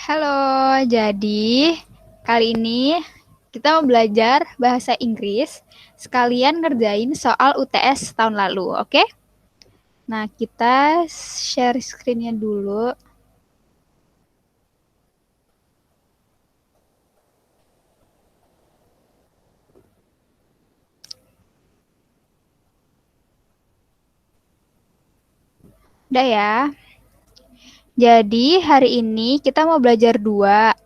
Halo, jadi kali ini kita mau belajar bahasa Inggris sekalian ngerjain soal UTS tahun lalu, oke? Nah, kita share screen-nya dulu. Udah ya. Jadi hari ini kita mau belajar dua,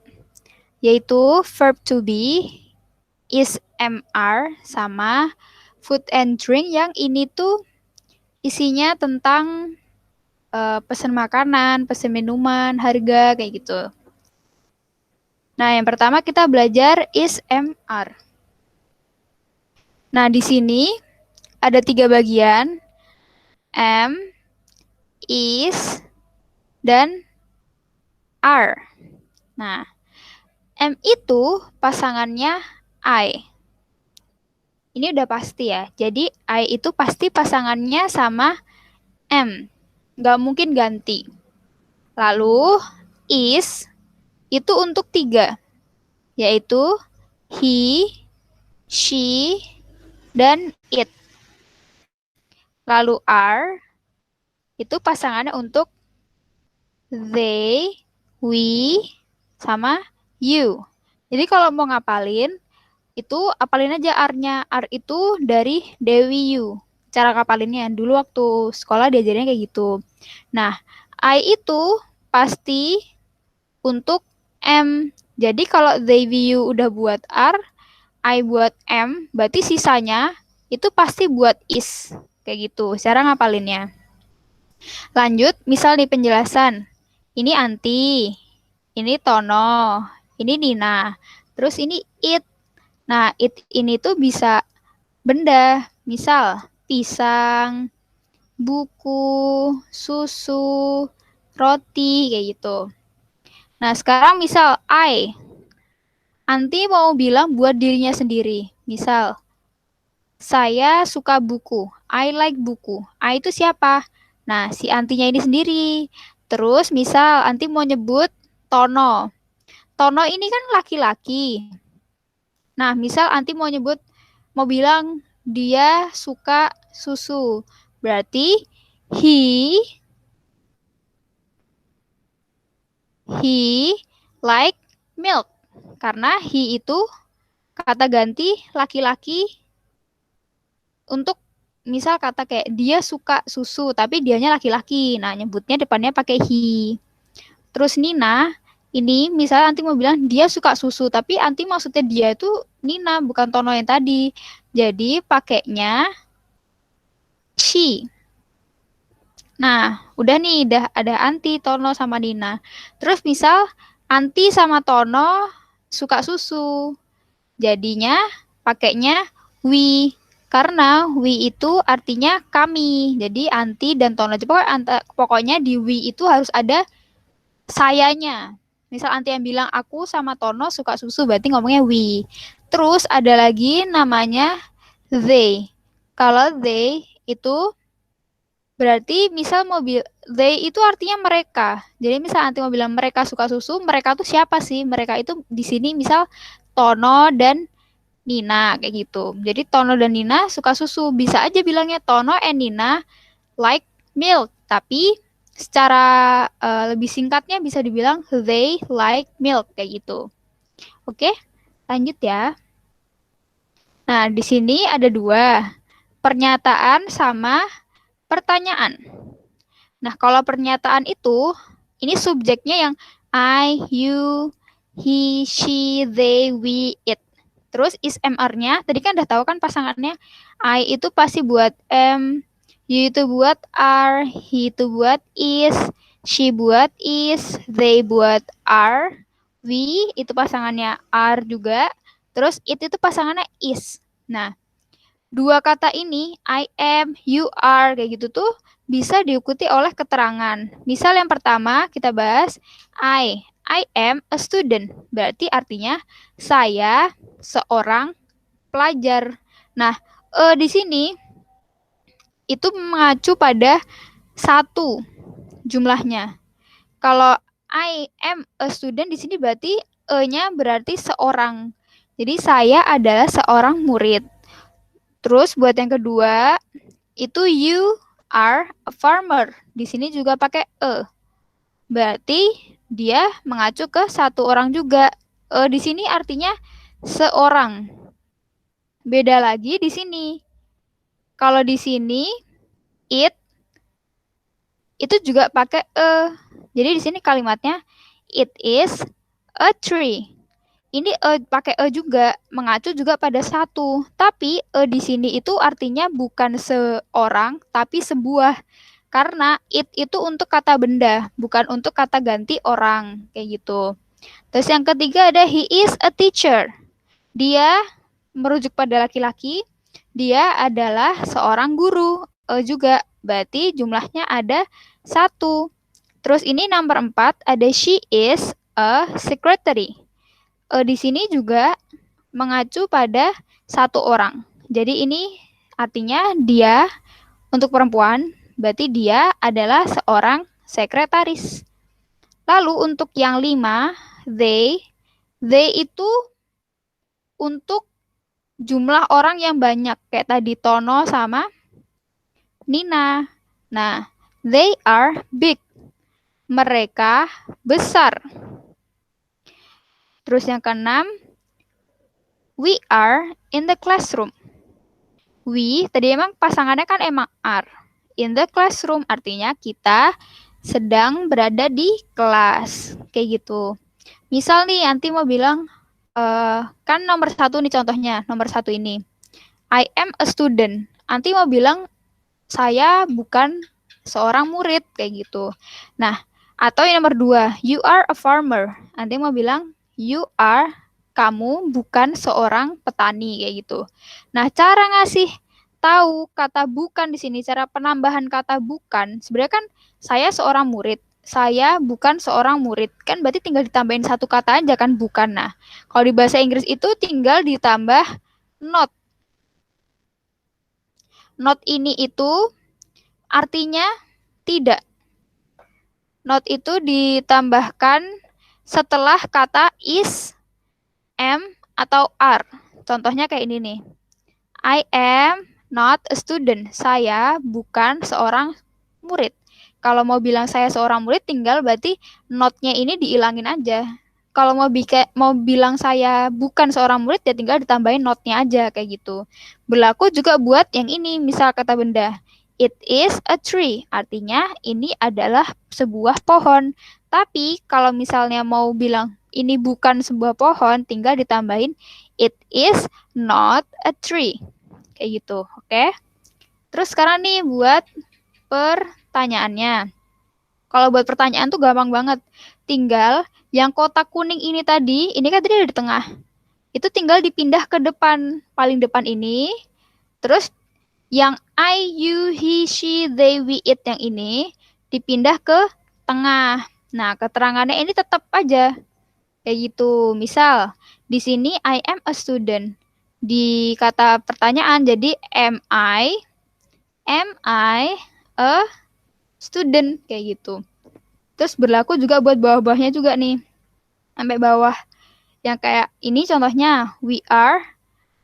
yaitu verb to be, is MR, sama food and drink yang ini tuh isinya tentang pesen makanan, pesen minuman, harga, kayak gitu. Nah, yang pertama kita belajar is MR. Nah, di sini ada 3 bagian, am, is, dan are. Nah, am itu pasangannya I. Ini udah pasti ya. Jadi, I itu pasti pasangannya sama am. Nggak mungkin ganti. Lalu, is itu untuk 3, yaitu he, she, dan it. Lalu are itu pasangannya untuk they, we, sama you. Jadi kalau mau ngapalin, itu apalin aja are-nya. Are itu dari Dewi You. Cara ngapalinnya, dulu waktu sekolah diajarinnya kayak gitu. Nah, I itu pasti untuk M. Jadi kalau they, we, you udah buat are, I buat M, berarti sisanya itu pasti buat is. Kayak gitu, cara ngapalinnya. Lanjut, misal di penjelasan. Ini Anti, ini Tono, ini Nina, terus ini it. Nah, it ini tuh bisa benda, misal pisang, buku, susu, roti, kayak gitu. Nah, sekarang misal Anti mau bilang buat dirinya sendiri. Misal, saya suka buku. I like buku. I itu siapa? Nah, si Antinya ini sendiri. Terus misal Anti mau nyebut Tono. Tono ini kan laki-laki. Nah, misal Anti mau bilang dia suka susu. Berarti he like milk. Karena he itu kata ganti laki-laki untuk misal kata kayak dia suka susu tapi dianya laki-laki. Nah, nyebutnya depannya pakai he. Terus Nina, ini misalnya Anti mau bilang dia suka susu, tapi Anti maksudnya dia itu Nina, bukan Tono yang tadi. Jadi pakainya she. Nah, udah nih, udah ada Anti, Tono, sama Nina. Terus misal Anti sama Tono suka susu. Jadinya pakainya we. Karena we itu artinya kami. Jadi Anti dan Tono. Pokoknya di we itu harus ada sayanya. Misal Anti yang bilang aku sama Tono suka susu, berarti ngomongnya we. Terus ada lagi namanya they. Kalau they itu berarti misal they itu artinya mereka. Jadi misal Anti mau bilang mereka suka susu, mereka tuh siapa sih? Mereka itu di sini misal Tono dan Nina kayak gitu. Jadi Tono dan Nina suka susu. Bisa aja bilangnya Tono and Nina like milk. Tapi secara lebih singkatnya bisa dibilang they like milk kayak gitu. Oke, lanjut ya. Nah, di sini ada 2. Pernyataan sama pertanyaan. Nah, kalau pernyataan itu, ini subjeknya yang I, you, he, she, they, we, it. Terus is MR-nya, tadi kan udah tahu kan pasangannya. I itu pasti buat M, you itu buat are, he itu buat is, she buat is, they buat are, we itu pasangannya are juga, terus it itu pasangannya is. Nah, 2 kata ini, I am, you are, kayak gitu tuh bisa diikuti oleh keterangan. Misal yang pertama kita bahas I am a student. Berarti artinya saya seorang pelajar. Nah, di sini itu mengacu pada 1 jumlahnya. Kalau I am a student di sini berarti e-nya berarti seorang. Jadi saya adalah seorang murid. Terus buat yang kedua, itu you are a farmer. Di sini juga pakai e. Berarti dia mengacu ke satu orang juga. Di sini artinya seorang. Beda lagi di sini. Kalau di sini it itu juga pakai e. Jadi di sini kalimatnya it is a tree. Ini pakai e juga, mengacu juga pada satu. Tapi di sini itu artinya bukan seorang, tapi sebuah. Karena it itu untuk kata benda, bukan untuk kata ganti orang, kayak gitu. Terus yang ketiga ada he is a teacher. Dia merujuk pada laki-laki, dia adalah seorang guru juga. Berarti jumlahnya ada satu. Terus ini nomor 4 ada she is a secretary. Di sini juga mengacu pada satu orang. Jadi ini artinya dia untuk perempuan, berarti dia adalah seorang sekretaris. Lalu untuk yang 5, they itu untuk jumlah orang yang banyak, kayak tadi Tono sama Nina. Nah, they are big. Mereka besar. Terus yang keenam, we are in the classroom. We, tadi emang pasangannya kan emang are. In the classroom, artinya kita sedang berada di kelas. Kayak gitu. Misal nih, Anti mau bilang, kan nomor 1 nih contohnya, nomor 1 ini. I am a student. Anti mau bilang, saya bukan seorang murid, kayak gitu. Nah, atau yang nomor 2, you are a farmer. Anti mau bilang, kamu bukan seorang petani, kayak gitu. Nah, cara ngasih tahu kata bukan di sini, cara penambahan kata bukan, sebenarnya kan saya seorang murid, saya bukan seorang murid, kan berarti tinggal ditambahin satu kata aja kan, bukan. Nah, kalau di bahasa Inggris itu tinggal ditambah not. Not ini itu artinya tidak. Not itu ditambahkan setelah kata is, am, atau are. Contohnya kayak ini nih. I am not a student. Saya bukan seorang murid. Kalau mau bilang saya seorang murid, tinggal berarti not-nya ini diilangin aja. Kalau mau bilang saya bukan seorang murid, ya tinggal ditambahin not-nya aja, kayak gitu. Berlaku juga buat yang ini, misal kata benda. It is a tree. Artinya ini adalah sebuah pohon. Tapi kalau misalnya mau bilang ini bukan sebuah pohon, tinggal ditambahin it is not a tree. Kayak gitu, oke? Terus sekarang nih buat pertanyaannya. Kalau buat pertanyaan tuh gampang banget. Tinggal yang kotak kuning ini tadi, ini kan tadi ada di tengah. Itu tinggal dipindah ke depan, paling depan ini. Terus yang I, you, he, she, they, we, it yang ini dipindah ke tengah. Nah, keterangannya ini tetap aja. Kayak gitu. Misal, di sini I am a student. Di kata pertanyaan, jadi am I a student, kayak gitu. Terus berlaku juga buat bawah-bawahnya juga nih. Sampai bawah. Yang kayak ini contohnya, we are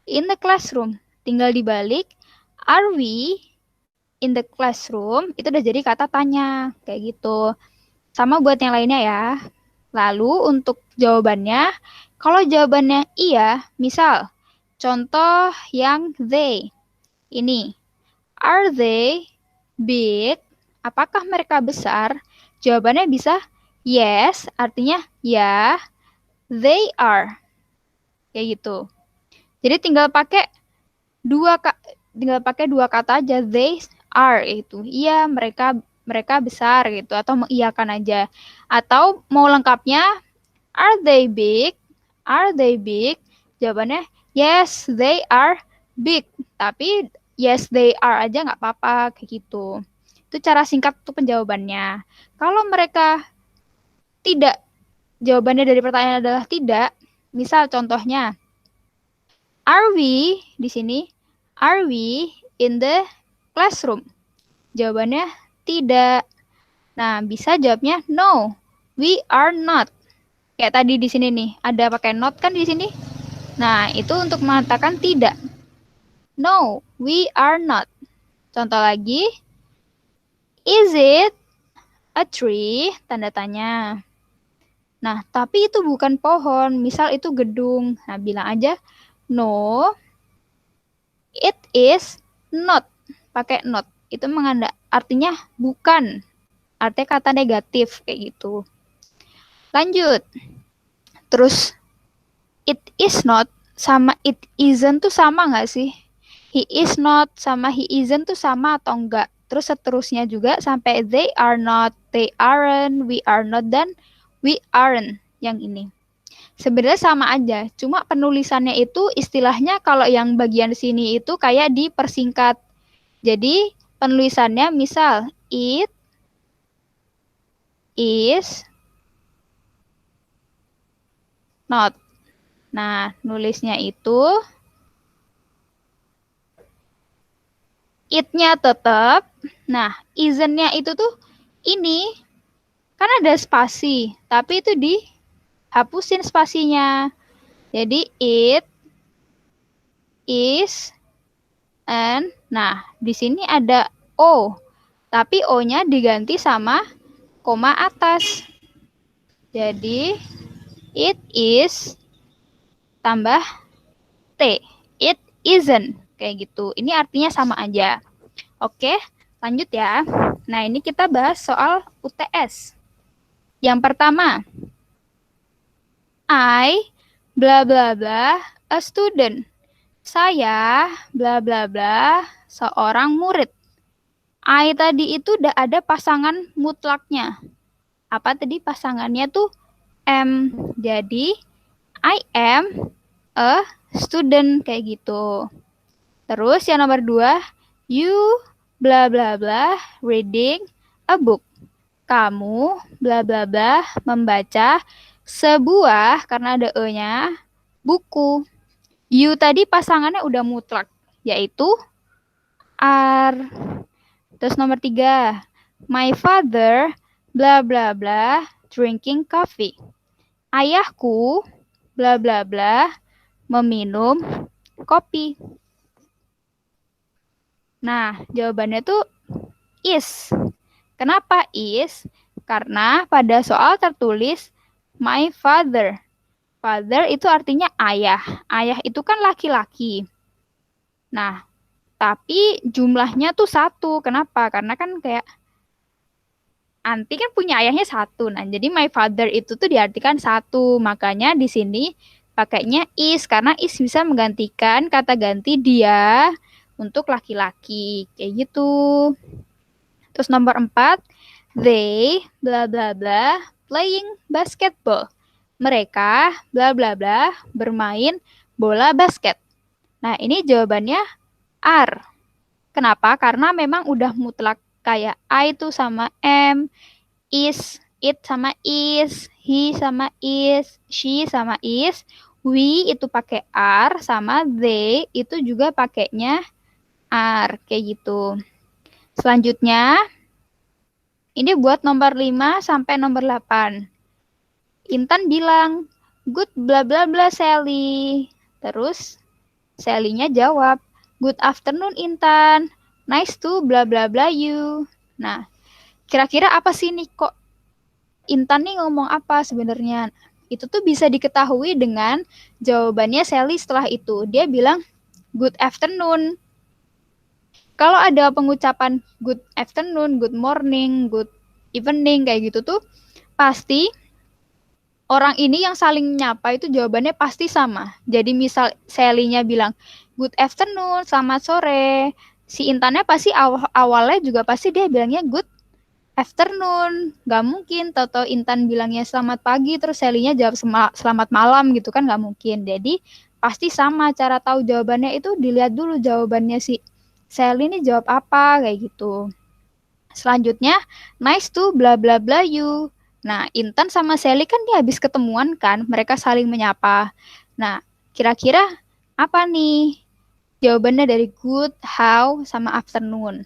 in the classroom. Tinggal dibalik, are we in the classroom? Itu udah jadi kata tanya, kayak gitu. Sama buat yang lainnya ya. Lalu untuk jawabannya, kalau jawabannya iya, misal contoh yang they. Ini, are they big? Apakah mereka besar? Jawabannya bisa yes, artinya ya, they are. Kayak gitu. Jadi tinggal pakai dua kata aja, they are itu. Iya, mereka besar gitu, atau mengiyakan aja. Atau mau lengkapnya, are they big? Are they big? Jawabannya yes, they are big. Tapi yes, they are aja nggak apa-apa, kayak gitu. Itu cara singkat tuh penjawabannya. Kalau mereka tidak, jawabannya dari pertanyaan adalah tidak. Misal contohnya, are we di sini? Are we in the classroom? Jawabannya tidak. Nah, bisa jawabnya no. We are not. Kayak tadi di sini nih, ada pakai not kan di sini. Nah, itu untuk mengatakan tidak. No, we are not. Contoh lagi. Is it a tree? Tanda tanya. Nah, tapi itu bukan pohon. Misal itu gedung. Nah, bilang aja, no, it is not. Pakai not. Itu artinya bukan. Artinya kata negatif kayak gitu. Lanjut. Terus it is not sama it isn't tuh sama nggak sih? He is not sama he isn't tuh sama atau enggak? Terus seterusnya juga sampai they are not, they aren't, we are not, dan we aren't yang ini. Sebenarnya sama aja, cuma penulisannya itu istilahnya kalau yang bagian sini itu kayak dipersingkat. Jadi penulisannya misal it is not. Nah, nulisnya itu it-nya tetap. Nah, isn't-nya itu tuh ini kan ada spasi, tapi itu dihapusin spasinya. Jadi it is and. Nah, di sini ada o, tapi o-nya diganti sama koma atas. Jadi it is tambah t. It isn't. Kayak gitu. Ini artinya sama aja. Oke, lanjut ya. Nah, ini kita bahas soal UTS. Yang pertama, I bla bla bla a student. Saya bla bla bla seorang murid. I tadi itu udah ada pasangan mutlaknya. Apa tadi pasangannya tuh am. Jadi I am a student kayak gitu. Terus yang nomor 2, you bla bla bla reading a book. Kamu bla bla bla membaca sebuah, karena ada e-nya, buku. You tadi pasangannya udah mutlak, yaitu are. Terus nomor 3, my father bla bla bla drinking coffee. Ayahku bla bla bla meminum kopi. Nah, jawabannya tuh is. Kenapa is? Karena pada soal tertulis my father. Father itu artinya ayah. Ayah itu kan laki-laki. Nah, tapi jumlahnya tuh 1. Kenapa? Karena kan kayak Anti kan punya ayahnya 1. Nah, jadi my father itu tuh diartikan 1. Makanya di sini pakainya is. Karena is bisa menggantikan kata ganti dia untuk laki-laki. Kayak gitu. Terus nomor 4, they bla bla bla playing basketball. Mereka bla bla bla bermain bola basket. Nah, ini jawabannya are. Kenapa? Karena memang udah mutlak kayak I itu sama am, is, it sama is, he sama is, she sama is, we itu pakai are, sama they itu juga pakainya are, kayak gitu. Selanjutnya, ini buat nomor 5 sampai nomor 8. Intan bilang, good bla bla bla Sally. Terus Sally-nya jawab, good afternoon Intan. Nice to bla bla bla you. Nah, kira-kira apa sih nih kok Intan nih ngomong apa sebenarnya? Itu tuh bisa diketahui dengan jawabannya Sally setelah itu. Dia bilang, good afternoon. Kalau ada pengucapan good afternoon, good morning, good evening, kayak gitu tuh, pasti orang ini yang saling nyapa itu jawabannya pasti sama. Jadi misal Sally-nya bilang, good afternoon, selamat sore. Si Intannya pasti awalnya juga pasti dia bilangnya good afternoon. Gak mungkin tahu-tahu Intan bilangnya selamat pagi, terus Sally-nya jawab selamat malam gitu kan, gak mungkin. Jadi pasti sama. Cara tahu jawabannya itu dilihat dulu jawabannya si Sally ini jawab apa, kayak gitu. Selanjutnya, nice to bla bla bla you. Nah, Intan sama Sally kan dia habis ketemuan kan, mereka saling menyapa. Nah, kira-kira apa nih jawabannya dari good, how, sama afternoon?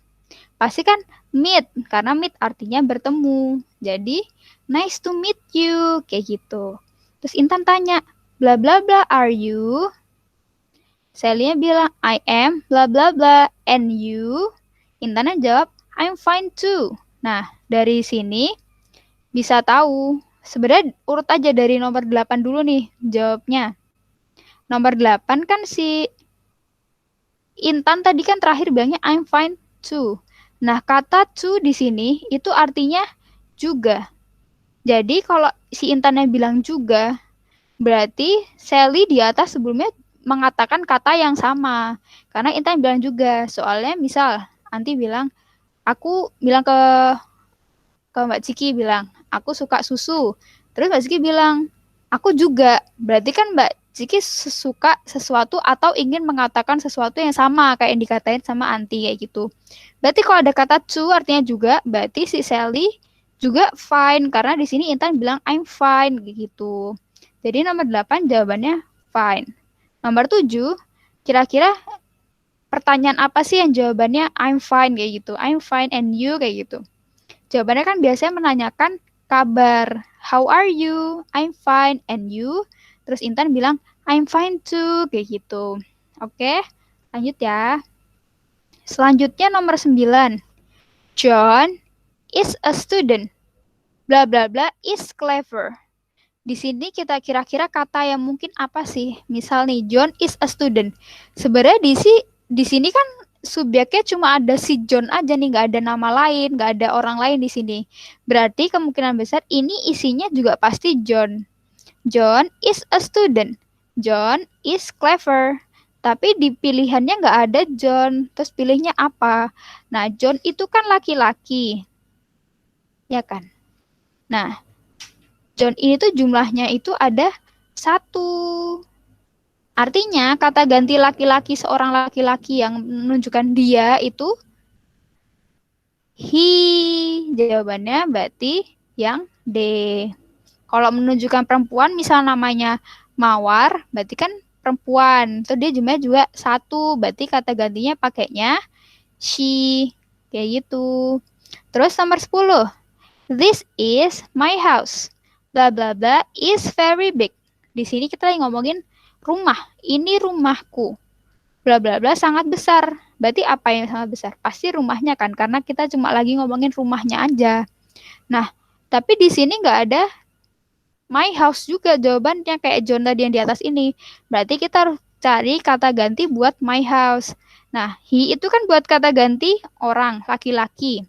Pasti kan meet, karena meet artinya bertemu. Jadi, nice to meet you, kayak gitu. Terus Intan tanya, bla bla bla, are you? Sally-nya bilang, I am, bla bla bla, and you? Intannya jawab, I'm fine too. Nah, dari sini bisa tahu, sebenarnya urut aja dari nomor 8 dulu nih jawabnya. Nomor 8 kan si Intan tadi kan terakhir bilangnya I'm fine too. Nah, kata too di sini itu artinya juga. Jadi kalau si Intannya bilang juga, berarti Sally di atas sebelumnya mengatakan kata yang sama. Karena Intan bilang juga. Soalnya misal Anti bilang, aku bilang ke Mbak Ciki bilang, aku suka susu. Terus Mbak Ciki bilang, aku juga. Berarti kan Mbak Ciki suka sesuatu atau ingin mengatakan sesuatu yang sama kayak yang dikatain sama Anti kayak gitu. Berarti kalau ada kata to artinya juga, berarti si Sally juga fine karena di sini Intan bilang I'm fine gitu. Jadi nomor 8 jawabannya fine. Nomor 7, kira-kira pertanyaan apa sih yang jawabannya I'm fine kayak gitu. I'm fine and you kayak gitu. Jawabannya kan biasanya menanyakan kabar. How are you? I'm fine. And you? Terus Intan bilang, I'm fine too. Kayak gitu. Oke, lanjut ya. Selanjutnya nomor 9. John is a student. Bla bla bla is clever. Di sini kita kira-kira kata yang mungkin apa sih? Misal nih, John is a student. Sebenarnya di sini kan subjeknya cuma ada si John aja nih, nggak ada nama lain, nggak ada orang lain di sini. Berarti kemungkinan besar ini isinya juga pasti John. John is a student. John is clever. Tapi di pilihannya nggak ada John. Terus pilihnya apa? Nah, John itu kan laki-laki. Ya kan? Nah, John ini tuh jumlahnya itu ada 1. Artinya kata ganti laki-laki seorang laki-laki yang menunjukkan dia itu he. Jawabannya berarti yang D. Kalau menunjukkan perempuan misal namanya Mawar, berarti kan perempuan. Terus dia jumlahnya juga 1, berarti kata gantinya pakainya she. Kayak gitu. Terus nomor 10. This is my house. Bla bla bla is very big. Di sini kita lagi ngomongin rumah. Ini rumahku. Bla bla bla sangat besar. Berarti apa yang sangat besar? Pasti rumahnya kan, karena kita cuma lagi ngomongin rumahnya aja. Nah, tapi di sini nggak ada my house juga jawabannya kayak John tadi yang di atas ini. Berarti kita harus cari kata ganti buat my house. Nah, he itu kan buat kata ganti orang, laki-laki.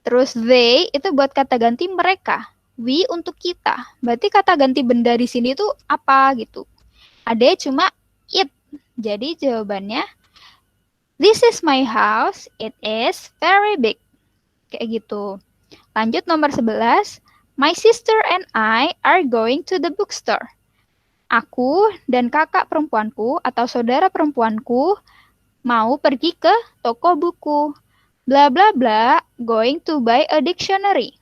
Terus they itu buat kata ganti mereka. We untuk kita. Berarti kata ganti benda di sini tuh apa gitu. Ada cuma it. Jadi jawabannya this is my house. It is very big. Kayak gitu. Lanjut nomor 11. My sister and I are going to the bookstore. Aku dan kakak perempuanku atau saudara perempuanku mau pergi ke toko buku. Bla bla bla going to buy a dictionary.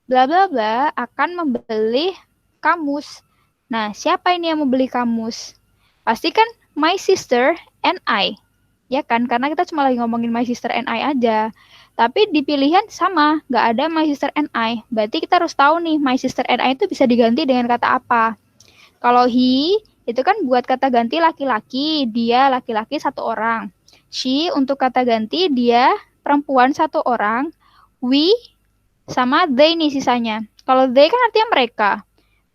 Bla bla bla akan membeli kamus. Nah, siapa ini yang membeli kamus? Pasti kan my sister and I. Ya kan, karena kita cuma lagi ngomongin my sister and I aja. Tapi di pilihan sama, nggak ada my sister and I. Berarti kita harus tahu nih, my sister and I itu bisa diganti dengan kata apa. Kalau he, itu kan buat kata ganti laki-laki, dia laki-laki 1 orang. She untuk kata ganti, dia perempuan 1 orang. We sama they nih sisanya. Kalau they kan artinya mereka.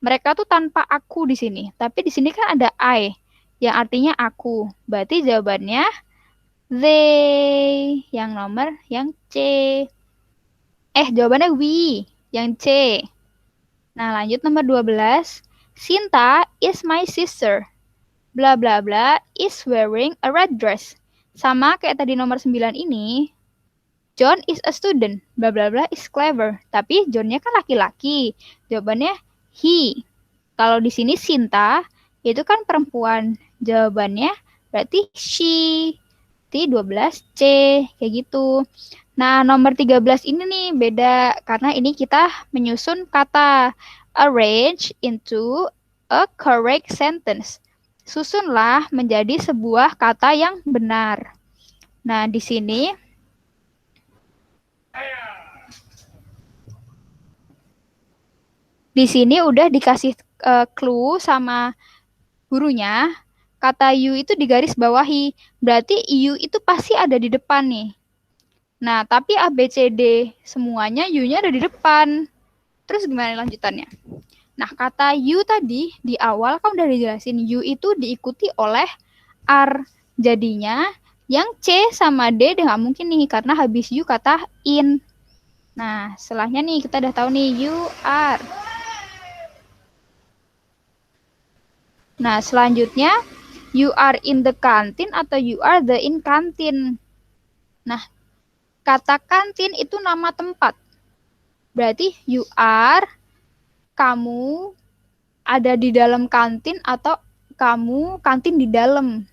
Mereka tuh tanpa aku di sini. Tapi di sini kan ada I, yang artinya aku. Berarti jawabannya they, yang nomor yang C. Jawabannya we, yang C. Nah, lanjut nomor 12. Sinta is my sister. Bla bla bla is wearing a red dress. Sama kayak tadi nomor 9 ini. John is a student. Bla bla bla is clever. Tapi John-nya kan laki-laki. Jawabannya he. Kalau di sini Sinta itu kan perempuan. Jawabannya berarti she. T12C kayak gitu. Nah, nomor 13 ini nih beda karena ini kita menyusun kata arrange into a correct sentence. Susunlah menjadi sebuah kata yang benar. Nah, di sini Di sini udah dikasih clue sama gurunya, kata you itu digaris bawahi. Berarti you itu pasti ada di depan nih. Nah, tapi A, B, C, D semuanya you-nya ada di depan. Terus gimana lanjutannya? Nah, kata you tadi di awal kan udah dijelasin, you itu diikuti oleh R. Jadinya yang C sama D udah nggak mungkin nih, karena habis you kata in. Nah, setelahnya nih kita udah tahu nih you are. Nah, selanjutnya you are in the canteen atau you are the in canteen. Nah, kata kantin itu nama tempat. Berarti you are, kamu ada di dalam kantin atau kamu kantin di dalam.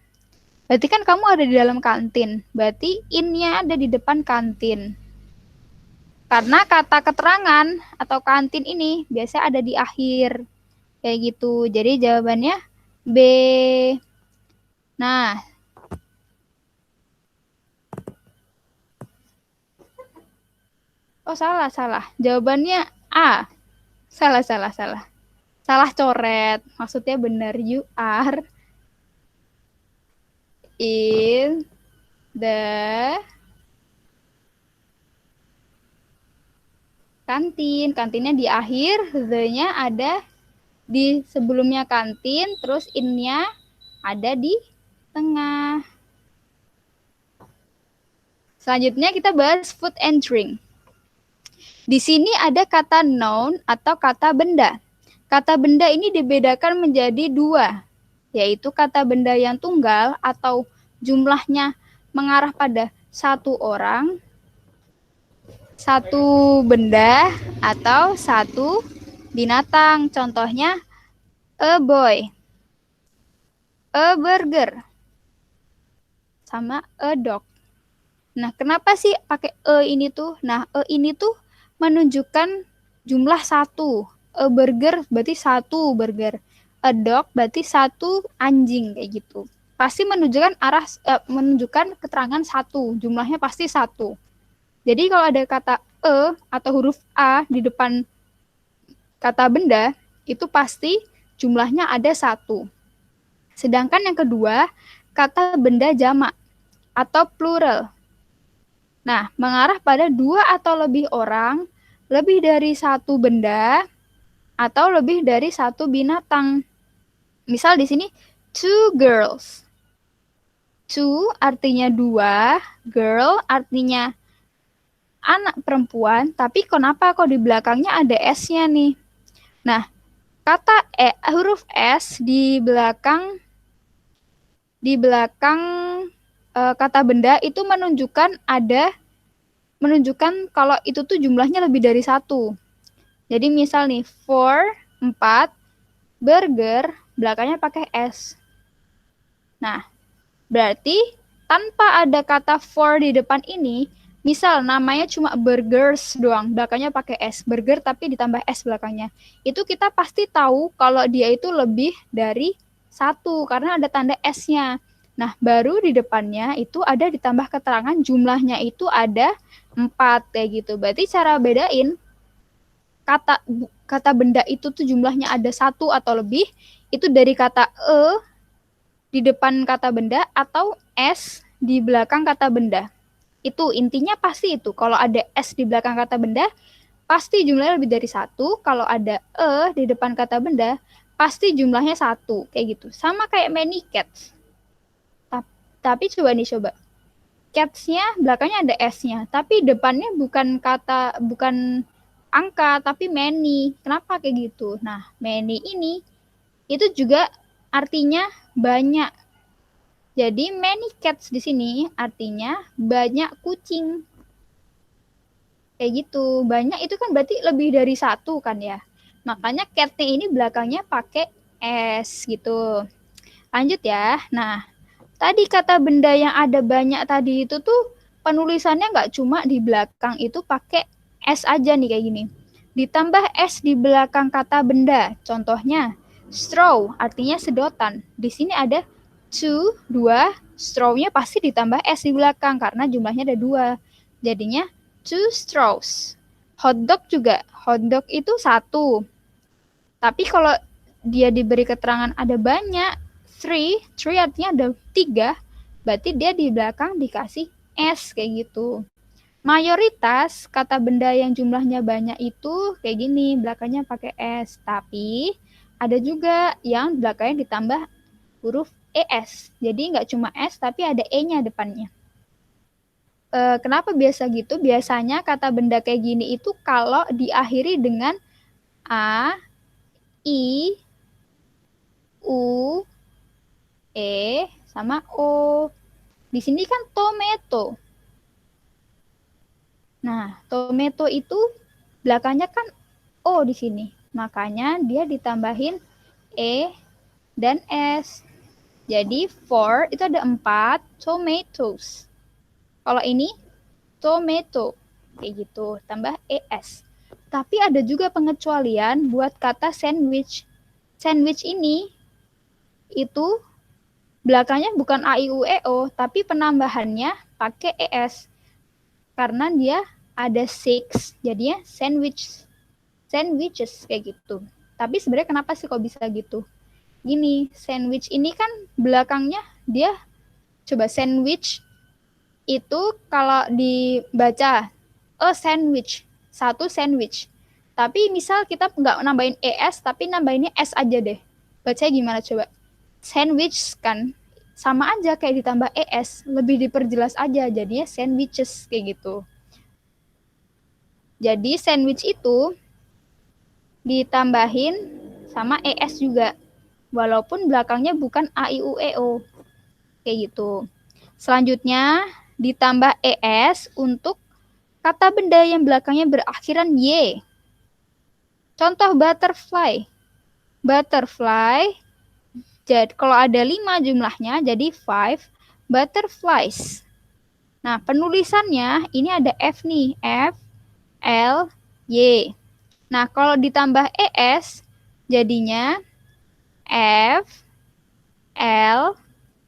Berarti kan kamu ada di dalam kantin. Berarti in-nya ada di depan kantin. Karena kata keterangan atau kantin ini biasanya ada di akhir. Kayak gitu. Jadi jawabannya B. Nah, oh salah. Jawabannya A. Salah. Salah coret. Maksudnya benar, you are in the kantin. Kantinnya di akhir, the-nya ada di sebelumnya kantin, terus in-nya ada di tengah. Selanjutnya kita bahas food and drink. Di sini ada kata noun atau kata benda. Kata benda ini dibedakan menjadi dua, yaitu kata benda yang tunggal atau jumlahnya mengarah pada satu orang, satu benda, atau satu binatang. Contohnya a boy, a burger, sama a dog. Nah, kenapa sih pakai ini tuh? Nah, ini tuh menunjukkan jumlah satu. A burger berarti satu burger. A dog berarti satu anjing, kayak gitu. Pasti menunjukkan menunjukkan keterangan satu. Jumlahnya pasti satu. Jadi kalau ada kata atau huruf A di depan kata benda, itu pasti jumlahnya ada satu. Sedangkan yang kedua, kata benda jamak atau plural. Nah, mengarah pada dua atau lebih orang, lebih dari satu benda, atau lebih dari satu binatang. Misal di sini, two girls. Two artinya dua, girl artinya anak perempuan, tapi kenapa kok di belakangnya ada S-nya nih? Nah, kata huruf S di belakang kata benda itu menunjukkan kalau itu tuh jumlahnya lebih dari satu. Jadi misal nih, 4, burger, belakangnya pakai S. Nah, berarti tanpa ada kata for di depan ini, misal namanya cuma burgers doang, belakangnya pakai S. Burger tapi ditambah S belakangnya. Itu kita pasti tahu kalau dia itu lebih dari satu, karena ada tanda S-nya. Nah, baru di depannya itu ada ditambah keterangan jumlahnya itu ada 4, kayak gitu. Berarti cara bedain kata benda itu tuh jumlahnya ada satu atau lebih, itu dari kata di depan kata benda atau S di belakang kata benda. Itu intinya pasti itu. Kalau ada S di belakang kata benda, pasti jumlahnya lebih dari satu. Kalau ada di depan kata benda, pasti jumlahnya satu. Kayak gitu. Sama kayak many cats. Tapi coba. Cats-nya belakangnya ada S-nya. Tapi depannya bukan angka, tapi many. Kenapa kayak gitu? Nah, many ini itu juga artinya banyak. Jadi many cats di sini artinya banyak kucing. Kayak gitu. Banyak itu kan berarti lebih dari satu kan ya. Makanya cat-nya ini belakangnya pakai S gitu. Lanjut ya. Nah, tadi kata benda yang ada banyak tadi itu tuh penulisannya nggak cuma di belakang itu pakai S aja nih kayak gini. Ditambah S di belakang kata benda. Contohnya straw artinya sedotan. Di sini ada two, 2, straw-nya pasti ditambah S di belakang karena jumlahnya ada 2. Jadinya two straws. Hotdog juga. Hotdog itu 1. Tapi kalau dia diberi keterangan ada banyak, three artinya ada 3, berarti dia di belakang dikasih S kayak gitu. Mayoritas kata benda yang jumlahnya banyak itu kayak gini, belakangnya pakai S. Tapi ada juga yang belakangnya ditambah huruf ES. Jadi nggak cuma S, tapi ada E-nya depannya. Kenapa biasa gitu? Biasanya kata benda kayak gini itu kalau diakhiri dengan A, I, U, E, sama O. Di sini kan tomato. Nah, tomato itu belakangnya kan O di sini. Makanya dia ditambahin E dan S. Jadi, for itu ada 4 tomatoes. Kalau ini, tomato. Kayak gitu, tambah ES. Tapi ada juga pengecualian buat kata sandwich. Sandwich ini, itu belakangnya bukan A, I, U, E, O, tapi penambahannya pakai ES. Karena dia ada 6, jadinya sandwiches kayak gitu. Tapi sebenarnya kenapa sih kok bisa gitu? Gini, sandwich ini kan belakangnya dia coba sandwich itu kalau dibaca sandwich, satu sandwich. Tapi misal kita nggak nambahin ES, tapi nambahinnya S aja deh. Bacanya gimana coba? Sandwich kan sama aja kayak ditambah ES, lebih diperjelas aja jadinya sandwiches kayak gitu. Jadi sandwich itu ditambahin sama ES juga. Walaupun belakangnya bukan A, I, U, E, O. Kayak gitu. Selanjutnya ditambah ES untuk kata benda yang belakangnya berakhiran Y. Contoh butterfly. Butterfly, jadi kalau ada 5 jumlahnya jadi 5 butterflies. Nah, penulisannya ini ada F nih. F, L, Y. Nah, kalau ditambah ES jadinya F, L,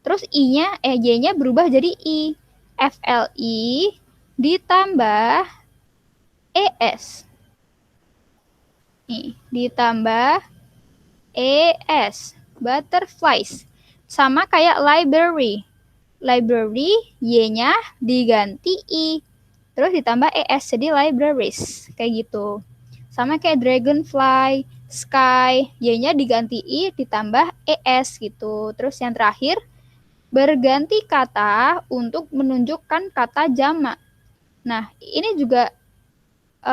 terus I-nya, Y-nya berubah jadi I. FLI ditambah ES. Nih, ditambah ES. Butterflies. Sama kayak library. Library, Y-nya diganti I. Terus ditambah ES, jadi libraries. Kayak gitu. Sama kayak dragonfly, sky, Y-nya diganti I, ditambah ES gitu. Terus yang terakhir, berganti kata untuk menunjukkan kata jamak. Nah, ini juga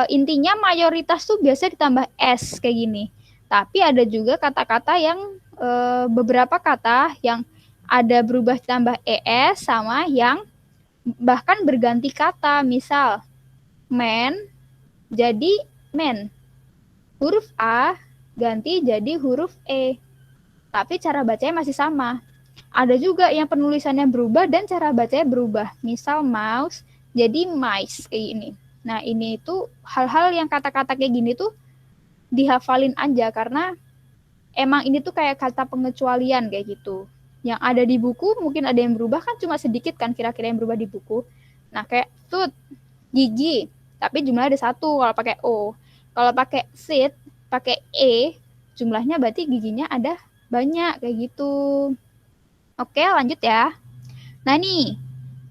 intinya mayoritas tuh biasa ditambah S kayak gini. Tapi ada juga kata-kata yang beberapa kata yang ada berubah tambah ES sama yang bahkan berganti kata. Misal, man jadi men. Huruf A ganti jadi huruf E. Tapi cara bacanya masih sama. Ada juga yang penulisannya berubah dan cara bacanya berubah. Misal mouse jadi mice kayak gini. Nah, ini itu hal-hal yang kata-kata kayak gini tuh dihafalin aja karena emang ini tuh kayak kata pengecualian kayak gitu. Yang ada di buku mungkin ada yang berubah kan cuma sedikit kan kira-kira yang berubah di buku. Nah, kayak tooth, gigi, tapi jumlahnya ada 1 kalau pakai O. Kalau pakai sit, pakai E, jumlahnya berarti giginya ada banyak kayak gitu. Oke, lanjut ya. Nah nih,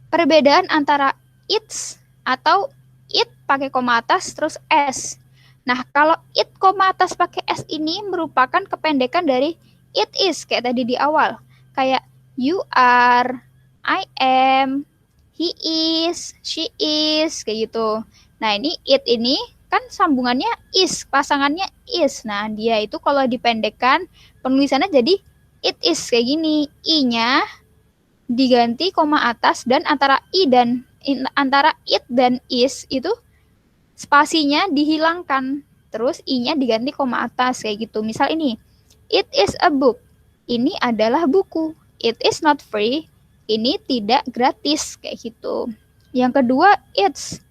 perbedaan antara its atau it pakai koma atas terus S. Nah, kalau it koma atas pakai S ini merupakan kependekan dari it is, kayak tadi di awal. Kayak you are, I am, he is, she is, kayak gitu. Nah, ini it ini kan sambungannya is, pasangannya is. Nah, dia itu kalau dipendekkan, penulisannya jadi it is kayak gini. I-nya diganti koma atas dan antara antara it dan is itu spasinya dihilangkan. Terus i-nya diganti koma atas kayak gitu. Misal ini, it is a book. Ini adalah buku. It is not free. Ini tidak gratis kayak gitu. Yang kedua, it's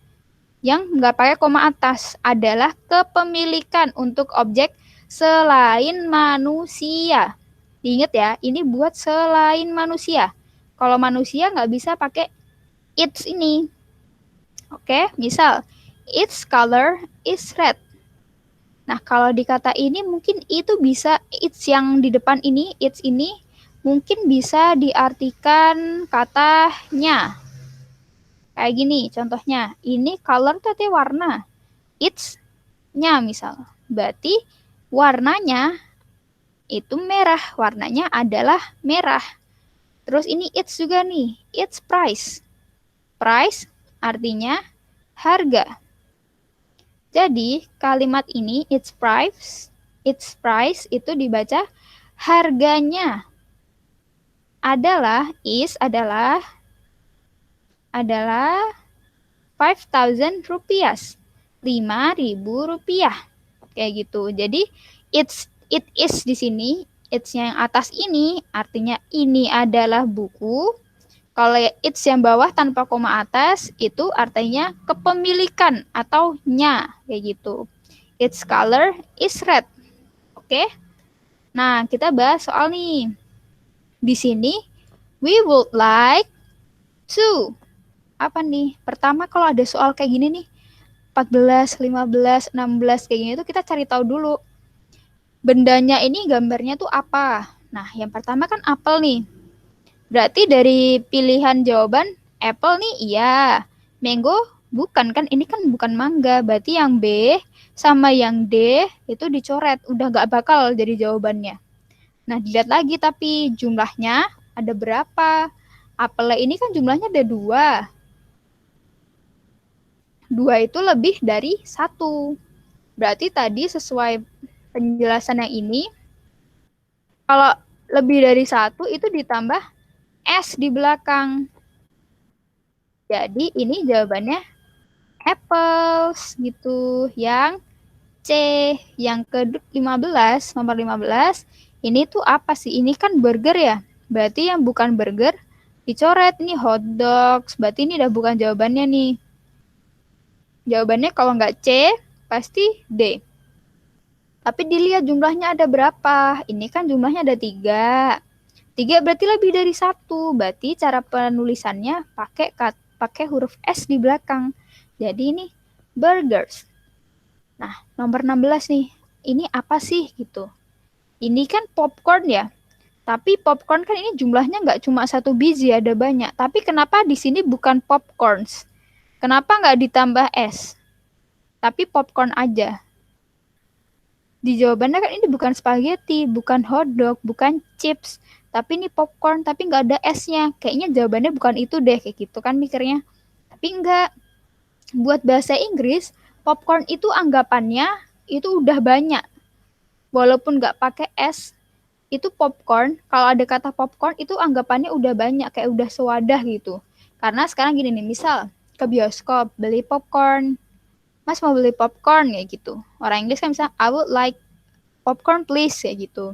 yang nggak pakai koma atas adalah kepemilikan untuk objek selain manusia. Diingat ya, ini buat selain manusia. Kalau manusia nggak bisa pakai its ini. Oke, misal, its color is red. Nah, kalau di kata ini mungkin itu bisa it's yang di depan ini, it's ini mungkin bisa diartikan katanya. Kayak gini contohnya, ini color tadi warna, it's-nya misal. Berarti warnanya itu merah, warnanya adalah merah. Terus ini it's juga nih, it's price. Price artinya harga. Jadi kalimat ini its price itu dibaca harganya adalah 5.000 rupiah. 5.000 rupiah. Kayak gitu. Jadi it is di sini, it's yang atas ini artinya ini adalah buku. Kalau it's yang bawah tanpa koma atas itu artinya kepemilikan atau nya kayak gitu. Its color is red. Oke. Nah, kita bahas soal nih. Di sini we would like to. Apa nih? Pertama kalau ada soal kayak gini nih, 14, 15, 16 kayak gini tuh kita cari tahu dulu. Bendanya ini gambarnya tuh apa? Nah, yang pertama kan apel nih. Berarti dari pilihan jawaban apple nih iya. Mango bukan kan? Ini kan bukan mangga. Berarti yang B sama yang D itu dicoret. Udah gak bakal jadi jawabannya. Nah, dilihat lagi tapi jumlahnya ada berapa? Apel ini kan jumlahnya ada 2. 2 itu lebih dari 1. Berarti tadi sesuai penjelasan yang ini, kalau lebih dari 1 itu ditambah S di belakang. Jadi ini jawabannya apples gitu. Yang C, yang ke-15, nomor 15, ini tuh apa sih? Ini kan burger ya. Berarti yang bukan burger dicoret nih hot dogs. Berarti ini udah bukan jawabannya nih. Jawabannya kalau nggak C, pasti D. Tapi dilihat jumlahnya ada berapa. Ini kan jumlahnya ada 3. 3 berarti lebih dari 1. Berarti cara penulisannya pakai huruf S di belakang. Jadi ini burgers. Nah, nomor 16 nih. Ini apa sih gitu. Ini kan popcorn ya. Tapi popcorn kan ini jumlahnya nggak cuma 1 biji, ada banyak. Tapi kenapa di sini bukan popcorns? Kenapa nggak ditambah S? Tapi popcorn aja. Di jawabannya kan ini bukan spaghetti, bukan hotdog, bukan chips. Tapi ini popcorn, tapi nggak ada S-nya. Kayaknya jawabannya bukan itu deh, kayak gitu kan mikirnya. Tapi enggak. Buat bahasa Inggris, popcorn itu anggapannya itu udah banyak. Walaupun nggak pakai S, itu popcorn, kalau ada kata popcorn itu anggapannya udah banyak, kayak udah sewadah gitu. Karena sekarang gini nih, misal ke bioskop, beli popcorn. Mas mau beli popcorn kayak gitu. Orang Inggris kan misalnya, I would like popcorn please kayak gitu.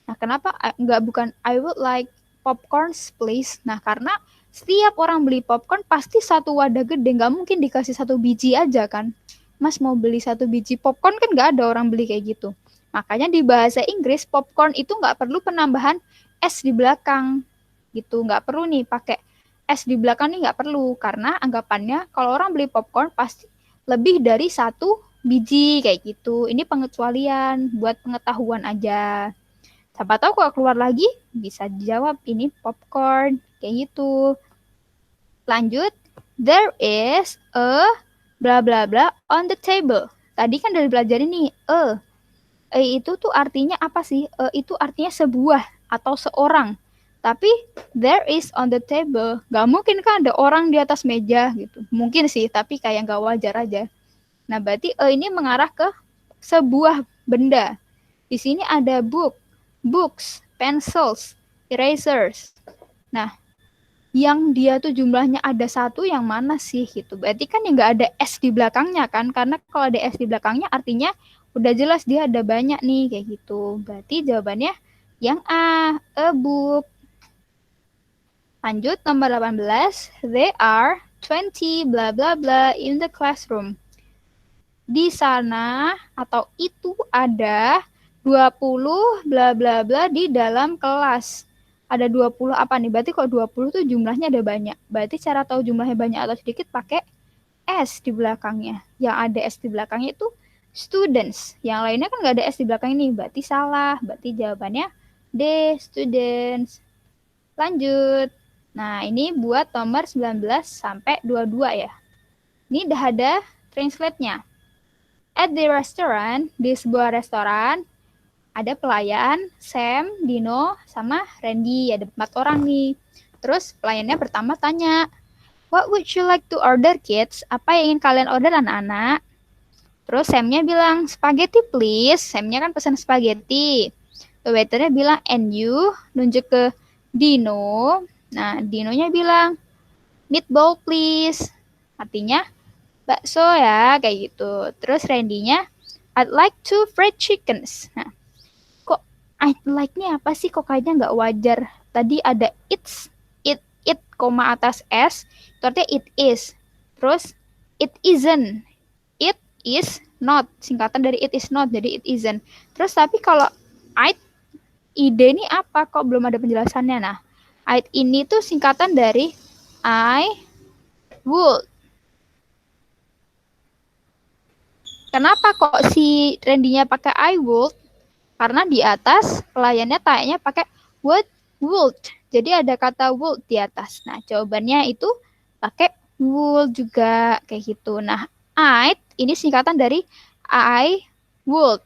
Nah, kenapa bukan I would like popcorns please? Nah, karena setiap orang beli popcorn pasti satu wadah gede, nggak mungkin dikasih 1 biji aja kan. Mas mau beli 1 biji popcorn kan nggak ada orang beli kayak gitu. Makanya di bahasa Inggris popcorn itu nggak perlu penambahan S di belakang gitu, nggak perlu nih pakai S di belakang nih, nggak perlu, karena anggapannya kalau orang beli popcorn pasti lebih dari 1 biji kayak gitu. Ini pengecualian buat pengetahuan aja. Siapa tahu kalau keluar lagi bisa dijawab ini popcorn kayak gitu. Lanjut, there is a bla bla bla on the table. Tadi kan dari belajar ini itu tuh artinya apa sih? Itu artinya sebuah atau seorang. Tapi there is on the table, gak mungkin kan ada orang di atas meja gitu. Mungkin sih, tapi kayak gak wajar aja. Nah, berarti ini mengarah ke sebuah benda. Di sini ada books, pencils, erasers. Nah, yang dia tuh jumlahnya ada 1 yang mana sih gitu. Berarti kan yang gak ada S di belakangnya kan. Karena kalau ada S di belakangnya artinya udah jelas dia ada banyak nih kayak gitu. Berarti jawabannya yang A, a book. Lanjut nomor 18, there are 20 bla bla bla in the classroom. Di sana atau itu ada 20 bla bla bla di dalam kelas. Ada 20 apa nih? Berarti kalau 20 tuh jumlahnya ada banyak. Berarti cara tahu jumlahnya banyak atau sedikit pakai S di belakangnya. Yang ada S di belakangnya itu students. Yang lainnya kan nggak ada S di belakang ini, berarti salah. Berarti jawabannya D, students. Lanjut. Nah, ini buat nomor 19 sampai 22 ya. Ini udah ada translate-nya. At the restaurant, di sebuah restoran, ada pelayan, Sam, Dino, sama Randy. Ada 4 orang nih. Terus pelayannya pertama tanya, "What would you like to order, kids?" Apa yang ingin kalian order, anak-anak? Terus Samnya bilang, "Spaghetti please." Samnya kan pesan spaghetti. Waiternya bilang, "And you?" Nunjuk ke Dino. Nah, Dinonya bilang, "Meatball please." Artinya, bakso ya, kayak gitu. Terus Randy-nya, "I'd like two fried chickens." Nah, kok I'd like-nya apa sih? Kok kayaknya nggak wajar. Tadi ada it, koma atas S, itu artinya it is. Terus, it isn't. It is not, singkatan dari it is not, jadi it isn't. Terus tapi kalau ide ini apa? Kok belum ada penjelasannya? Nah, ini tuh singkatan dari I would. Kenapa kok si Randy-nya pakai I would? Karena di atas pelayannya tanya pakai would. Jadi ada kata would di atas. Nah, jawabannya itu pakai would juga kayak gitu. Nah, ini singkatan dari I would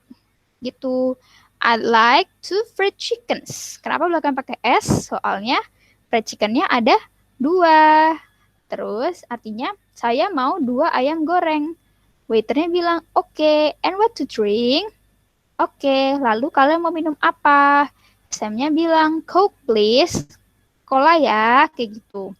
gitu. I'd like two fried chickens. Kenapa belakang pakai S? Soalnya fried chickennya ada 2. Terus artinya saya mau 2 ayam goreng. Waiternya bilang, "Oke, and what to drink?" "Oke, lalu kalian mau minum apa?" Samnya bilang, "Coke please." Cola ya, kayak gitu.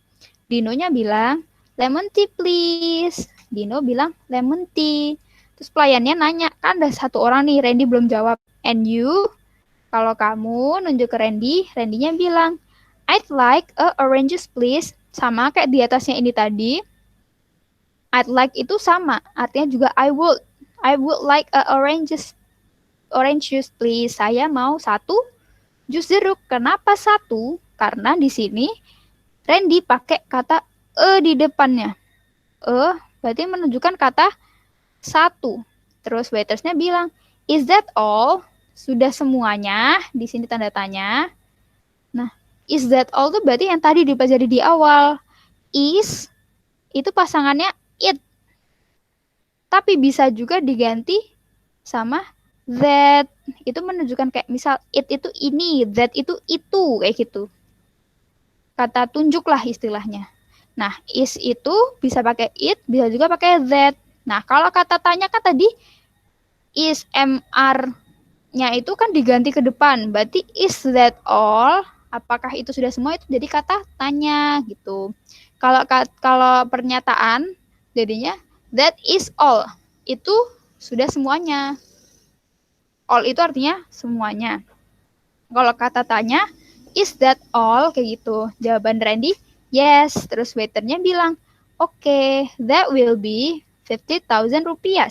Dinonya bilang, "Lemon tea please." Dino bilang, "Lemon tea." Terus pelayannya nanya, kan ada 1 orang nih, Randy belum jawab. "And you?" Kalau kamu nunjuk ke Randy, Randy-nya bilang, "I'd like a oranges please." Sama kayak di atasnya ini tadi. I'd like itu sama, artinya juga I would like a orange juice please. Saya mau 1 jus jeruk. Kenapa 1? Karena di sini Randy pakai kata di depannya. Berarti menunjukkan kata 1. Terus waitersnya bilang, "Is that all?" Sudah semuanya. Di sini tanda tanya. Nah, is that all tuh berarti yang tadi dipelajari di awal. Is itu pasangannya it. Tapi bisa juga diganti sama that. Itu menunjukkan kayak misal it itu ini, that itu, kayak gitu. Kata tunjuk lah istilahnya. Nah, is itu bisa pakai it, bisa juga pakai that. Nah, kalau kata tanya kan tadi is MR-nya itu kan diganti ke depan. Berarti is that all? Apakah itu sudah semua? Itu jadi kata tanya gitu. Kalau pernyataan jadinya that is all. Itu sudah semuanya. All itu artinya semuanya. Kalau kata tanya, is that all? Kayak gitu. Jawaban Randy, yes. Terus waiternya bilang, "Oke, that will be 50,000 rupiah."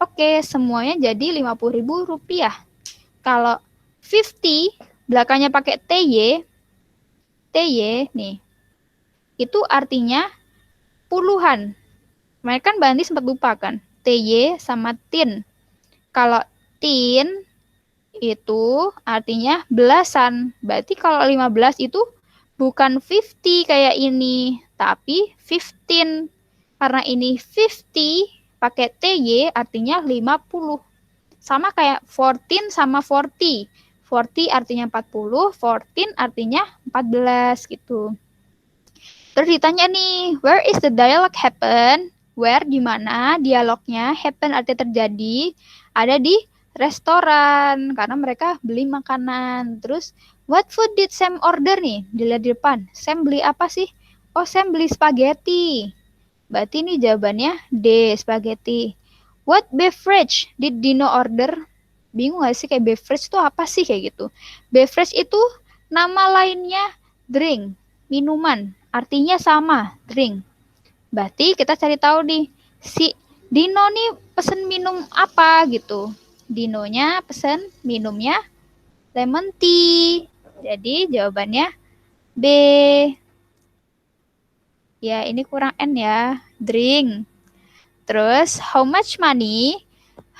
Oke, semuanya jadi 50.000 rupiah. Kalau 50 belakangnya pakai TY nih. Itu artinya puluhan. Mereka kan Bandi sempat lupa kan. TY sama tin. Kalau tin itu artinya belasan. Berarti kalau 15 itu bukan 50 kayak ini, tapi 15. Karena ini 50 pakai TY artinya 50. Sama kayak 14 sama 40. 40 artinya 40, 14 artinya 14 gitu. Terus ditanya nih, where is the dialogue happen? Where di mana dialognya, happen artinya terjadi, ada di restoran karena mereka beli makanan. Terus what food did Sam order nih? Dilihat di depan. Sam beli apa sih? Oh, Sam beli spaghetti. Berarti ini jawabannya D, spaghetti. What beverage did Dino order? Bingung gak sih kayak beverage itu apa sih kayak gitu. Beverage itu nama lainnya drink, minuman. Artinya sama, drink. Berarti kita cari tahu nih, si Dino nih pesen minum apa gitu. Dinonya pesen minumnya lemon tea. Jadi jawabannya B. Ya, ini kurang N ya. Drink. Terus, how much money?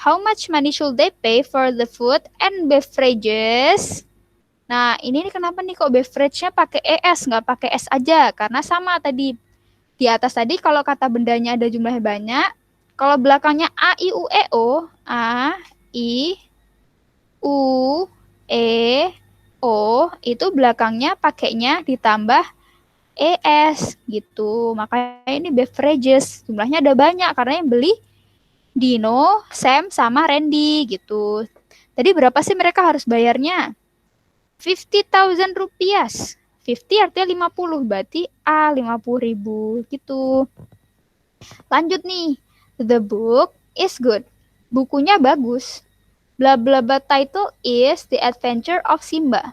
How much money should they pay for the food and beverages? Nah, ini nih kenapa nih kok beverage-nya pakai ES, nggak pakai S aja? Karena sama tadi. Di atas tadi kalau kata bendanya ada jumlahnya banyak, kalau belakangnya A, I, U, E, O, A, I, U, E, O, itu belakangnya pakainya ditambah ES gitu. Makanya ini beverages. Jumlahnya ada banyak karena yang beli Dino, Sam, sama Randy gitu. Tadi berapa sih mereka harus bayarnya? 50.000 rupiah. 50 artinya 50, berarti A 50.000 gitu. Lanjut nih. The book is good. Bukunya bagus. Bla bla bla title is The Adventure of Simba.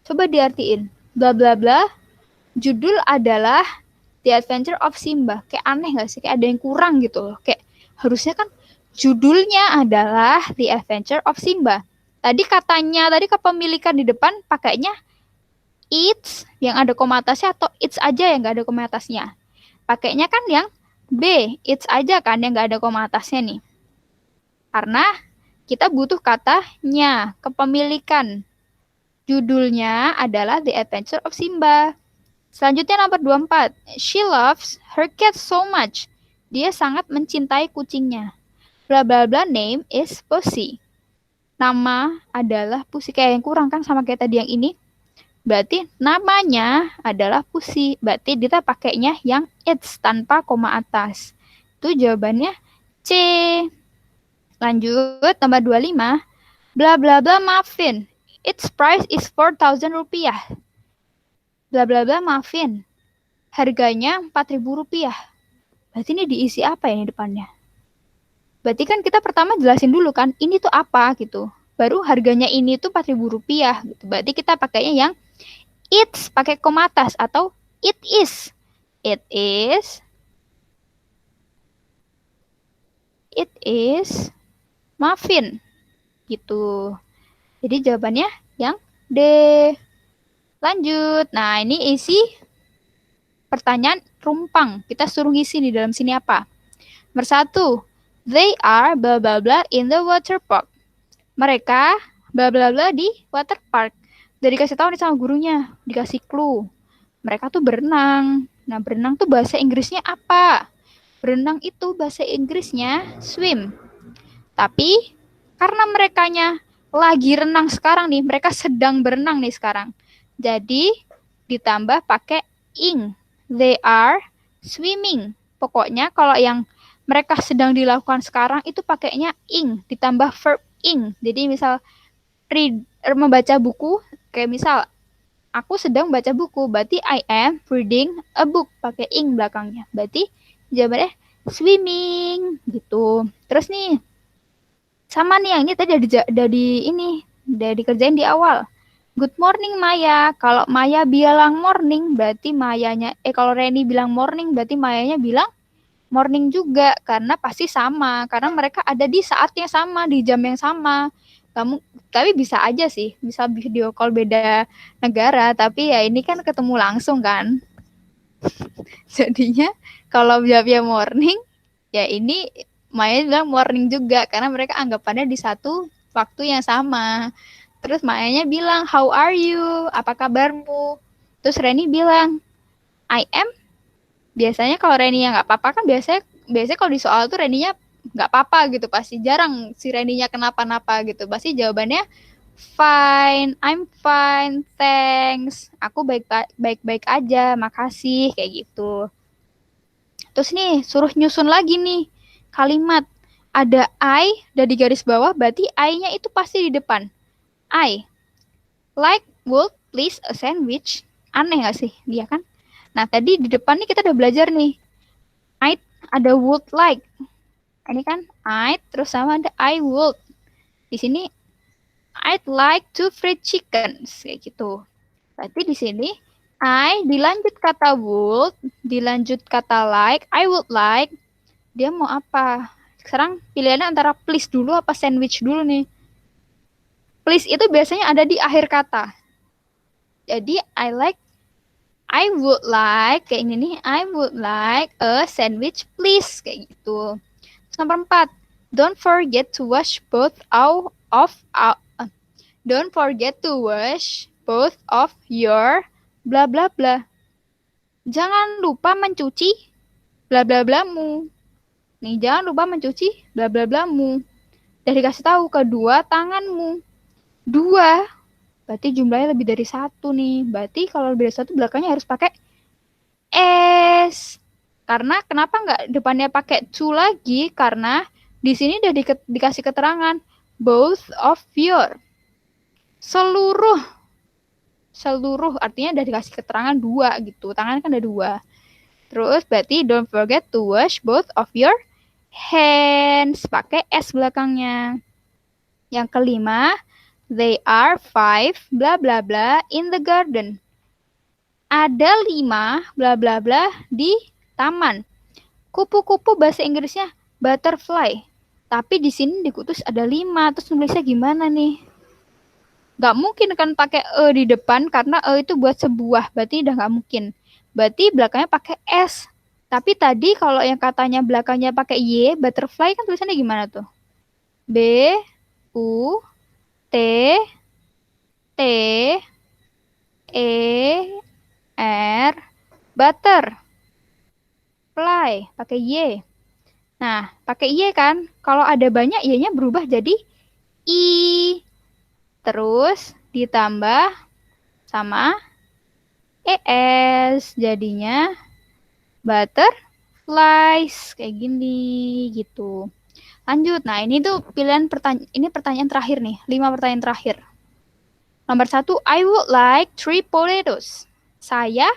Coba diartiin. Bla bla bla. Judul adalah The Adventure of Simba. Kayak aneh gak sih? Kayak ada yang kurang gitu loh. Kayak harusnya kan judulnya adalah The Adventure of Simba. Tadi kepemilikan di depan pakainya it's yang ada koma atasnya atau it's aja yang gak ada koma atasnya. Pakainya kan yang B, it's aja kan yang gak ada koma atasnya nih. Karena kita butuh katanya, kepemilikan. Judulnya adalah The Adventure of Simba. Selanjutnya nomor 24. She loves her cat so much. Dia sangat mencintai kucingnya. Bla bla bla name is Pussy. Nama adalah Pussy. Kayak yang kurang kan sama kayak tadi yang ini. Berarti namanya adalah Pussy. Berarti kita pakainya yang it's tanpa koma atas. Itu jawabannya C. Lanjut nomor 25. Bla bla bla muffin. Its price is 4.000 rupiah. Bla bla bla muffin. Harganya 4.000 rupiah. Berarti ini diisi apa ya di depannya? Berarti kan kita pertama jelasin dulu kan, ini tuh apa gitu. Baru harganya ini tuh 4.000 rupiah gitu. Berarti kita pakainya yang it's pakai koma atas atau it is. It is muffin gitu. Jadi jawabannya yang D. Lanjut. Nah, ini isi pertanyaan rumpang. Kita suruh ngisi di dalam sini apa? Nomor 1. They are blah blah blah in the water park. Mereka blah blah blah di water park. Udah dikasih tahu nih sama gurunya, dikasih clue. Mereka tuh berenang. Nah, berenang tuh bahasa Inggrisnya apa? Berenang itu bahasa Inggrisnya swim. Tapi karena merekanya lagi renang sekarang nih, mereka sedang berenang nih sekarang. Jadi ditambah pakai ing. They are swimming. Pokoknya kalau yang mereka sedang dilakukan sekarang itu pakainya ing ditambah verb ing. Jadi misal membaca buku, kayak misal aku sedang baca buku, berarti I am reading a book, pakai ing belakangnya. Berarti jawabannya swimming gitu. Terus nih sama nih yang ini tadi udah dikerjain di awal. Good morning Maya. Kalau Maya bilang morning berarti kalau Reni bilang morning berarti Mayanya bilang morning juga, karena pasti sama, karena mereka ada di saat yang sama, di jam yang sama. Tapi bisa aja sih, bisa video call beda negara, tapi ya ini kan ketemu langsung kan. Jadinya kalau jawabnya morning, ya ini Maya bilang morning juga, karena mereka anggapannya di satu waktu yang sama. Terus Mayanya bilang, how are you? Apa kabarmu? Terus Reni bilang, I am. Biasanya kalau Reninya nggak apa-apa kan biasanya kalau di soal tuh Reninya nggak apa-apa gitu, pasti jarang si Reninya kenapa-napa gitu, pasti jawabannya fine, I'm fine, thanks, aku baik-baik aja, makasih, kayak gitu. Terus nih suruh nyusun lagi nih kalimat, ada I dan di garis bawah, berarti I-nya itu pasti di depan. I like would please a sandwich. Aneh nggak sih dia kan? Nah, tadi di depan nih kita udah belajar nih. Ada would like. Ini kan terus sama ada I would. Di sini I'd like to fried chicken, kayak gitu. Berarti di sini I dilanjut kata would, dilanjut kata like, I would like. Dia mau apa? Sekarang pilihannya antara please dulu apa sandwich dulu nih. Please itu biasanya ada di akhir kata. Jadi I would like, kayak ini nih, I would like a sandwich please, kayak gitu. Terus nomor 4, Don't forget to wash both don't forget to wash both of your bla bla bla. Jangan lupa mencuci bla bla blamu. Nih, jangan lupa mencuci bla bla blamu. Dan dikasih tahu kedua tanganmu. Dua. Berarti jumlahnya lebih dari satu nih. Berarti kalau lebih dari satu belakangnya harus pakai S. Karena kenapa nggak depannya pakai to lagi? Karena di sini udah dikasih keterangan both of your. Seluruh artinya udah dikasih keterangan dua gitu. Tangan kan ada dua. Terus berarti don't forget to wash both of your hands. Pakai S belakangnya. Yang kelima, they are 5 bla bla bla in the garden. Ada 5 bla bla bla di taman. Kupu-kupu bahasa Inggrisnya butterfly. Tapi di sini di kutus ada 5. Terus nulisnya gimana nih? Gak mungkin kan pakai E di depan karena E itu buat sebuah. Berarti udah gak mungkin. Berarti belakangnya pakai S. Tapi tadi kalau yang katanya belakangnya pakai Y, butterfly kan tulisannya gimana tuh? B, U, T, T, E, R, butter. Fly, pakai Y. Nah, pakai Y kan? Kalau ada banyak, Y-nya berubah jadi I. Terus ditambah sama ES. Jadinya butterflies. Kayak gini, gitu. Lanjut. Nah, ini tuh pertanyaan terakhir nih. 5 pertanyaan terakhir. Nomor 1, I would like 3 potatoes. Saya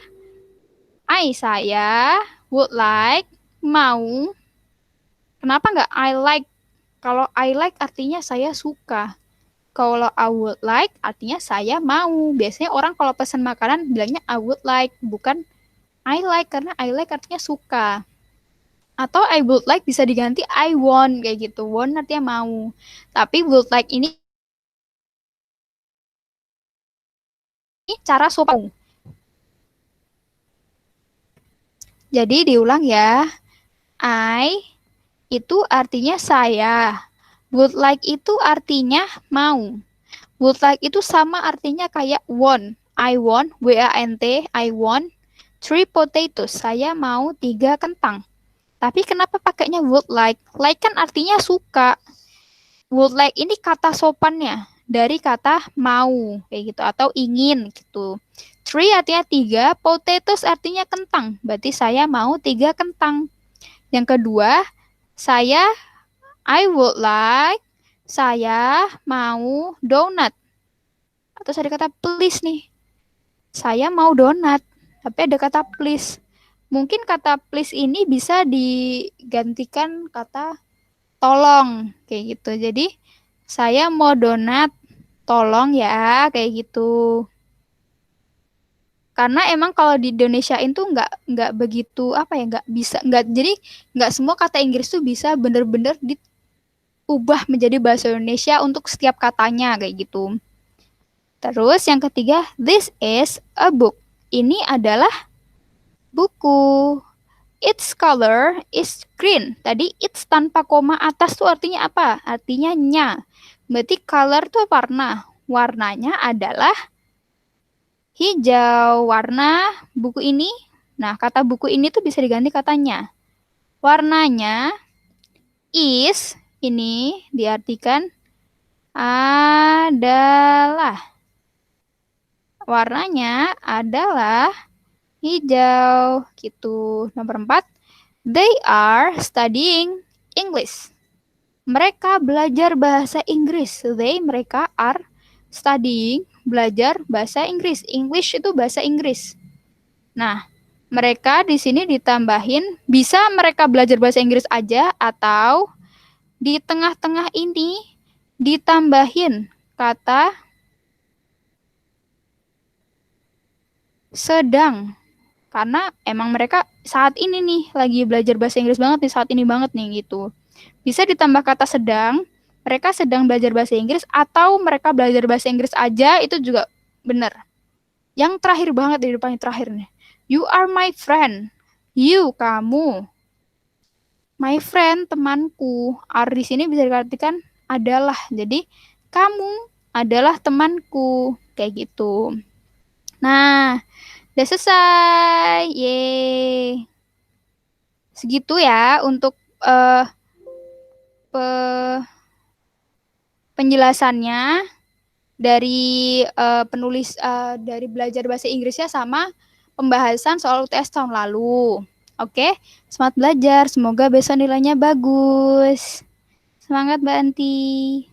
would like, mau. Kenapa nggak I like? Kalau I like artinya saya suka. Kalau I would like artinya saya mau. Biasanya orang kalau pesan makanan bilangnya I would like, bukan I like, karena I like artinya suka. Atau I would like bisa diganti I want, kayak gitu. Want artinya mau. Tapi would like ini cara sopan. Jadi diulang ya. I itu artinya saya. Would like itu artinya mau. Would like itu sama artinya kayak want. I want, W-A-N-T, I want 3 potatoes. Saya mau 3 kentang. Tapi kenapa pakainya would like? Like kan artinya suka. Would like ini kata sopannya dari kata mau kayak gitu atau ingin gitu. 3 artinya 3, potatoes artinya kentang. Berarti saya mau 3 kentang. Yang kedua, I would like, saya mau donut. Atau ada kata please nih. Saya mau donut. Tapi ada kata please. Mungkin kata please ini bisa digantikan kata tolong. Kayak gitu. Jadi, saya mau donat. Tolong ya. Kayak gitu. Karena emang kalau di Indonesia itu nggak begitu apa ya, nggak bisa, jadi nggak semua kata Inggris tuh bisa bener-bener diubah menjadi bahasa Indonesia untuk setiap katanya kayak gitu. Terus yang ketiga, this is a book. Ini adalah buku. Its color is green. Tadi its tanpa koma atas tuh artinya apa? Artinya nya. Berarti color tuh warna. Warnanya adalah hijau. Warna buku ini. Nah, kata buku ini tuh bisa diganti katanya. Warnanya is, ini diartikan adalah. Warnanya adalah hijau. Gitu. Nomor 4. They are studying English. Mereka belajar bahasa Inggris. Mereka are studying, belajar bahasa Inggris. English itu bahasa Inggris. Nah, mereka di sini ditambahin, bisa mereka belajar bahasa Inggris aja atau di tengah-tengah ini ditambahin kata sedang. Karena emang mereka saat ini nih lagi belajar bahasa Inggris banget nih, saat ini banget nih gitu. Bisa ditambah kata sedang, mereka sedang belajar bahasa Inggris atau mereka belajar bahasa Inggris aja, itu juga benar. Yang terakhir banget di depan terakhir nih. You are my friend. You, kamu. My friend, temanku. Are di sini bisa diartikan adalah. Jadi, kamu adalah temanku. Kayak gitu. Nah, udah selesai. Yeay. Segitu ya untuk penjelasannya dari penulis dari belajar bahasa Inggrisnya sama pembahasan soal UTS tahun lalu. Oke, semangat belajar. Semoga besok nilainya bagus. Semangat Mbak Anti.